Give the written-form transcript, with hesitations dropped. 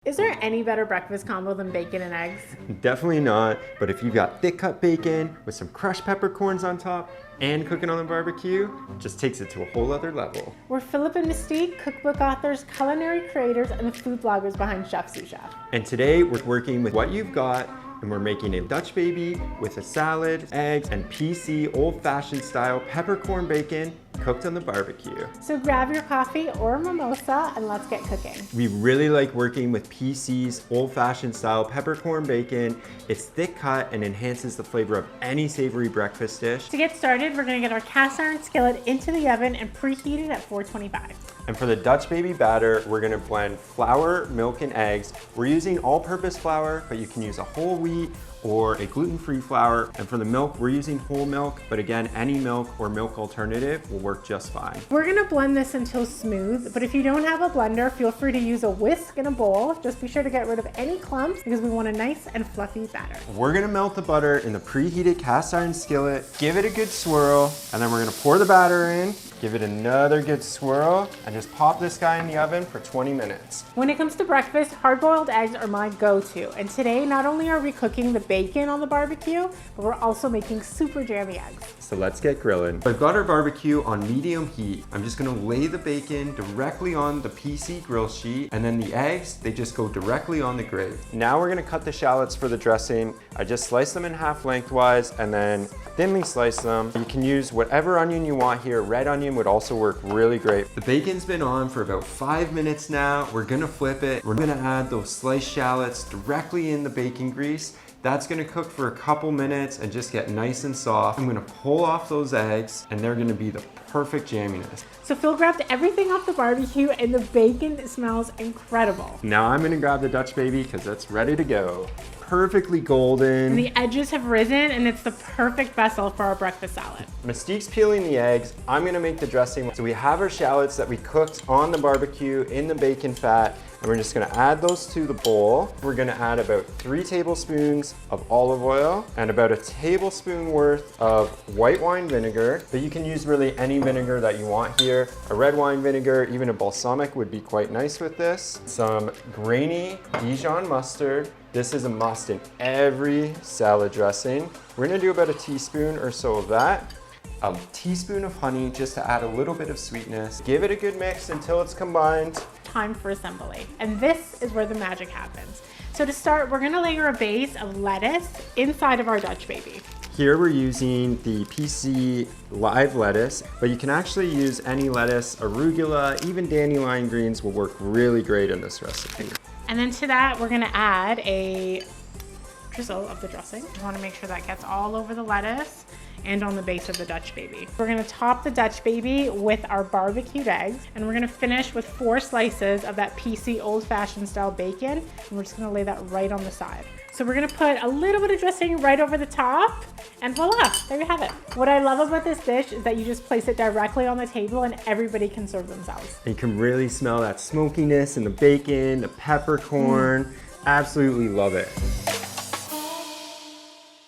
Is there any better breakfast combo than bacon and eggs? Definitely not, but if you've got thick cut bacon with some crushed peppercorns on top and cooking on the barbecue, it just takes it to a whole other level. We're Philip and Mystique, cookbook authors, culinary creators, and the food bloggers behind Chef Sous Chef. And today we're working with what you've got, and we're making a Dutch baby with a salad, eggs, and PC old-fashioned style peppercorn bacon cooked on the barbecue. So grab your coffee or a mimosa and let's get cooking. We really like working with PC's old-fashioned style peppercorn bacon. It's thick cut and enhances the flavor of any savory breakfast dish. To get started, we're gonna get our cast iron skillet into the oven and preheat it at 425. And for the Dutch baby batter, we're gonna blend flour, milk, and eggs. We're using all-purpose flour, but you can use a whole wheat or a gluten-free flour. And for the milk, we're using whole milk, but again, any milk or milk alternative will work just fine. We're gonna blend this until smooth, but if you don't have a blender, feel free to use a whisk and a bowl. Just be sure to get rid of any clumps because we want a nice and fluffy batter. We're gonna melt the butter in the preheated cast iron skillet, give it a good swirl, and then we're gonna pour the batter in, give it another good swirl, and just pop this guy in the oven for 20 minutes. When it comes to breakfast, hard-boiled eggs are my go-to. And today, not only are we cooking the bacon on the barbecue, but we're also making super jammy eggs. So let's get grilling. I've got our barbecue on medium heat. I'm just gonna lay the bacon directly on the PC grill sheet, and then the eggs, they just go directly on the grate. Now we're gonna cut the shallots for the dressing. I just slice them in half lengthwise and then thinly slice them. You can use whatever onion you want here. Red onion would also work really great. The bacon's been on for about 5 minutes now. We're gonna flip it. We're gonna add those sliced shallots directly in the bacon grease. That's gonna cook for a couple minutes and just get nice and soft. I'm gonna pull off those eggs and they're gonna be the perfect jamminess. So Phil grabbed everything off the barbecue and the bacon smells incredible. Now I'm gonna grab the Dutch baby because it's ready to go. Perfectly golden. And the edges have risen and it's the perfect vessel for our breakfast salad. Mystique's peeling the eggs. I'm gonna make the dressing. So we have our shallots that we cooked on the barbecue in the bacon fat, and we're just gonna add those to the bowl. We're gonna add about 3 tablespoons of olive oil and about a tablespoon worth of white wine vinegar, but you can use really any vinegar that you want here. A red wine vinegar, even a balsamic would be quite nice with this. Some grainy Dijon mustard. This is a must in every salad dressing. We're gonna do about a teaspoon or so of that. A teaspoon of honey just to add a little bit of sweetness. Give it a good mix until it's combined. Time for assembly. And this is where the magic happens. So to start, we're gonna layer a base of lettuce inside of our Dutch baby. Here we're using the PC live lettuce, but you can actually use any lettuce, arugula, even dandelion greens will work really great in this recipe. And then to that, we're gonna add a drizzle of the dressing. You wanna make sure that gets all over the lettuce and on the base of the Dutch baby. We're gonna top the Dutch baby with our barbecued eggs, and we're gonna finish with 4 slices of that PC old-fashioned style bacon, and we're just gonna lay that right on the side. So we're gonna put a little bit of dressing right over the top, and voila, there you have it. What I love about this dish is that you just place it directly on the table and everybody can serve themselves. You can really smell that smokiness in the bacon, the peppercorn. Absolutely love it.